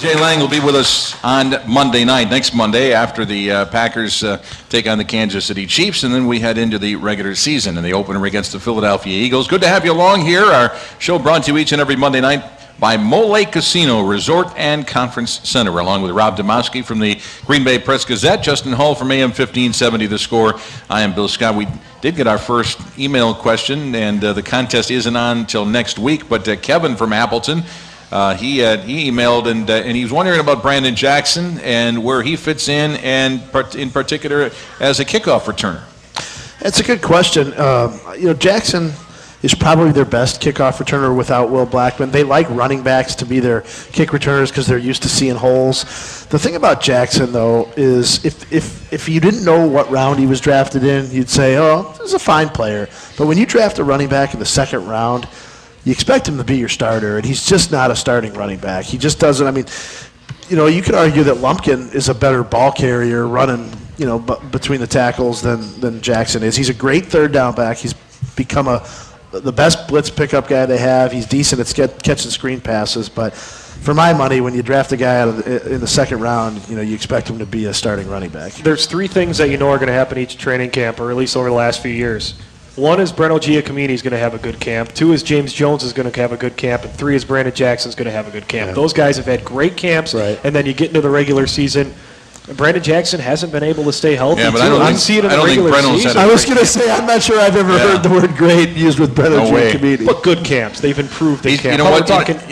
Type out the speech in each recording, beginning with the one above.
Jay Lang will be with us on Monday night, next Monday, after the Packers take on the Kansas City Chiefs, and then we head into the regular season and the opener against the Philadelphia Eagles. Good to have you along here. Our show brought to you each and every Monday night by Mole Lake Casino, Resort and Conference Center, along with Rob Domowski from the Green Bay Press-Gazette, Justin Hull from AM 1570 The Score. I am Bill Scott. We did get our first email question, and the contest isn't on until next week, but Kevin from Appleton, he emailed, and he was wondering about Brandon Jackson and where he fits in, and in particular as a kickoff returner. That's a good question. Jackson is probably their best kickoff returner without Will Blackman. They like running backs to be their kick returners because they're used to seeing holes. The thing about Jackson, though, is if you didn't know what round he was drafted in, you'd say, oh, this is a fine player. But when you draft a running back in the second round, you expect him to be your starter, and he's just not a starting running back. He just doesn't. I mean, you could argue that Lumpkin is a better ball carrier running, between the tackles than Jackson is. He's a great third down back. He's become the best blitz pickup guy they have. He's decent at catching screen passes, but for my money, when you draft a guy in the second round, you expect him to be a starting running back. There's three things that are going to happen each training camp, or at least over the last few years. One is Breno Giacomini is going to have a good camp. Two is James Jones is going to have a good camp. And three is Brandon Jackson is going to have a good camp. Yeah. Those guys have had great camps, right. And then you get into the regular season. Brandon Jackson hasn't been able to stay healthy. Yeah, but I don't see it in the regular season. I was going to say, I'm not sure I've ever heard the word great used with Breno Giacomini. But good camps. They've improved the camp. You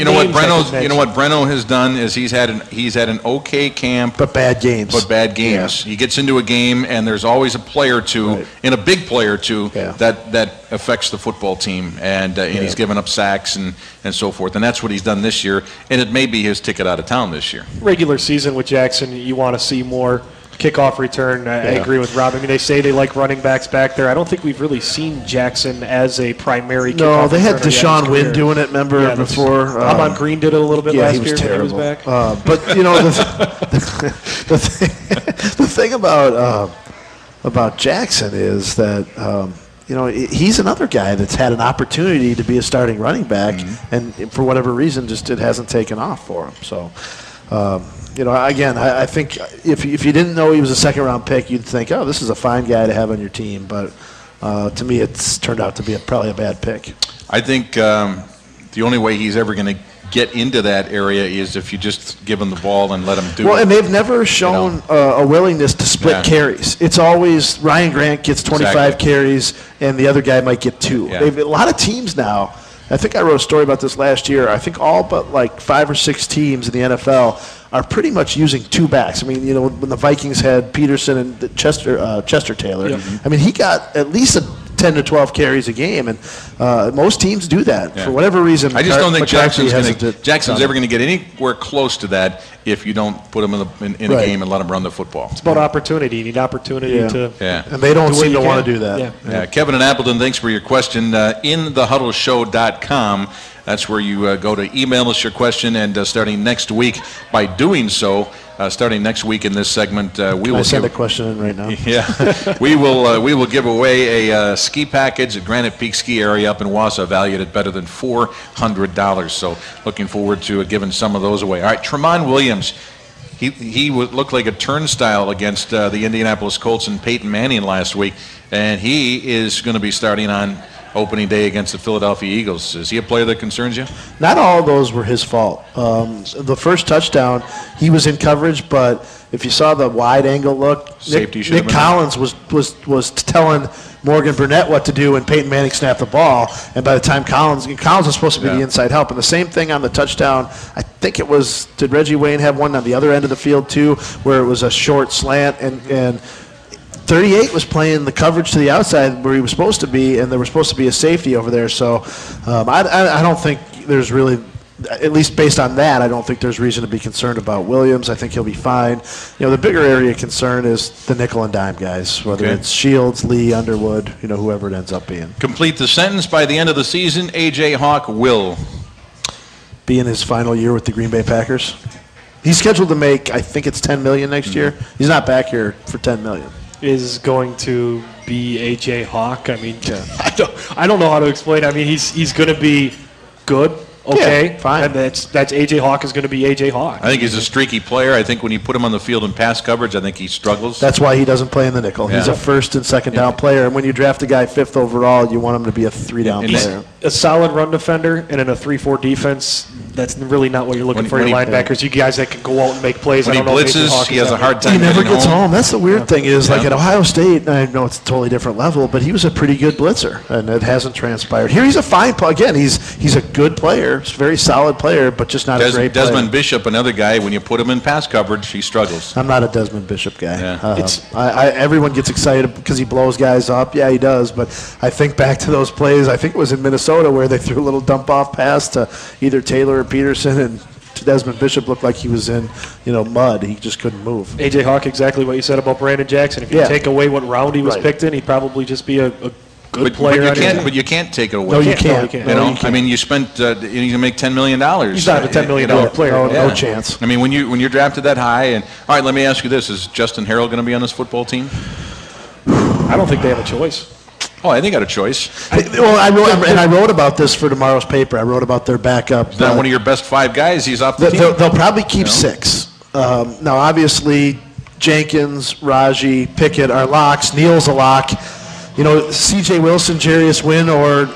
know what Breno has done is he's had an okay camp. But bad games. Yeah. He gets into a game, and there's always a player or two, and a big player or two, that affects the football team. And he's given up sacks and so forth. And that's what he's done this year. And it may be his ticket out of town this year. Regular season with Jackson, you want to see more kickoff return. I agree with Rob. I mean, they say they like running backs back there. I don't think we've really seen Jackson as a primary kickoff returner. No, they had Deshaun Wynn doing it, remember, before. Amon Green did it a little bit last year when he was back. But, the thing about Jackson is that, he's another guy that's had an opportunity to be a starting running back, and for whatever reason, just it hasn't taken off for him. So, again, I think if you didn't know he was a second-round pick, you'd think, oh, this is a fine guy to have on your team. But to me, it's turned out to be probably a bad pick. I think the only way he's ever going to get into that area is if you just give him the ball and let him do it. Well, and they've never shown a willingness to split carries. It's always Ryan Grant gets 25 carries, and the other guy might get 2. Yeah. A lot of teams now, I think I wrote a story about this last year, I think all but like 5 or 6 teams in the NFL are pretty much using 2 backs. I mean, when the Vikings had Peterson and Chester Taylor, I mean, he got at least 10 to 12 carries a game, and most teams do that. For whatever reason, I just don't think Jackson's ever going to get anywhere close to that if you don't put him in a game and let him run the football. It's about opportunity. You need opportunity to and they don't seem to want to do that. Yeah. Kevin in Appleton, thanks for your question. InTheHuddleShow.com. That's where you go to email us your question, and starting next week, by doing so, starting next week in this segment, we will send a question in right now. Yeah, we will give away a ski package at Granite Peak Ski Area up in Wausau, valued at better than $400. So looking forward to giving some of those away. All right, Tramon Williams. He looked like a turnstile against the Indianapolis Colts and Peyton Manning last week, and he is going to be starting on opening day against the Philadelphia Eagles. Is he a player that concerns you? Not all of those were his fault. The first touchdown, he was in coverage, but if you saw the wide angle look, Nick Collins was telling Morgan Burnett what to do when Peyton Manning snapped the ball, and by the time Collins was supposed to be the inside help. And the same thing on the touchdown, I think it was, did Reggie Wayne have one on the other end of the field too, where it was a short slant, and 38 was playing the coverage to the outside where he was supposed to be, and there was supposed to be a safety over there. So I don't think there's really, at least based on that, I don't think there's reason to be concerned about Williams. I think he'll be fine. The bigger area of concern is the nickel and dime guys, whether it's Shields, Lee, Underwood, whoever it ends up being. Complete the sentence. By the end of the season, A.J. Hawk will be in his final year with the Green Bay Packers. He's scheduled to make, I think it's $10 million next year. He's not back here for $10 million. Is going to be A.J. Hawk. I mean, I don't know how to explain. I mean, he's going to be good okay. Yeah, fine. And that's A.J. Hawk is going to be A.J. Hawk. I think he's a streaky player. I think when you put him on the field in pass coverage, I think he struggles. That's why he doesn't play in the nickel. He's Yeah. a first and second down player. And when you draft a guy 5th overall, you want him to be a 3-down And player. A solid run defender, and in a 3-4 defense, that's really not what you're looking When- for when your he- linebackers. You guys that can go out and make plays. When I he don't know if A.J. blitzes, Hawk he is has a that hard way. time He never getting gets home. That's the weird thing is, like Yeah. at Ohio State, I know it's a totally different level, but he was a pretty good blitzer, and it hasn't transpired. Here he's a fine player. Again, he's a good player, he's a very solid player, but just not a great player. Desmond Bishop, another guy, when you put him in pass coverage, he struggles. I'm not a Desmond Bishop guy. Yeah. Everyone gets excited because he blows guys up. Yeah, he does. But I think back to those plays. I think it was in Minnesota where they threw a little dump-off pass to either Taylor or Peterson, and Desmond Bishop looked like he was in, mud. He just couldn't move. A.J. Hawk, exactly what you said about Brandon Jackson. If you Yeah. take away what round he was Right. picked in, he'd probably just be a good But player. you on his can't. team. But you can't take it away. No, you No, you can't. can't. You No, know, you can't. I mean, you spent. You can make $10 million. He's not a $10 million player. No, Yeah. no chance. I mean, when you're drafted that high, and all right, let me ask you this: is Justin Harrell going to be on this football team? I don't think they have a choice. Oh, I think I got a choice. I wrote about this for tomorrow's paper. I wrote about their backup. Not one of your best 5 guys. He's off the team. They'll probably keep 6. Now, obviously, Jenkins, Raji, Pickett are locks. Neal's a lock. C.J. Wilson, Jarius Wynn, or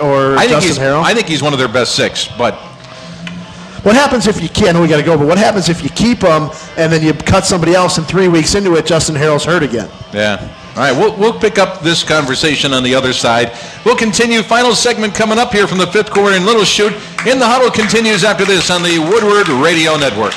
Justin Harrell. I think he's one of their best 6. But What happens if you can't? I know we got to go, but what happens if you keep them and then you cut somebody else and 3 weeks into it, Justin Harrell's hurt again? yeah. All right, we'll pick up this conversation on the other side. We'll continue. Final segment coming up here from the 5th quarter in Little Chute. In the Huddle continues after this on the Woodward Radio Network.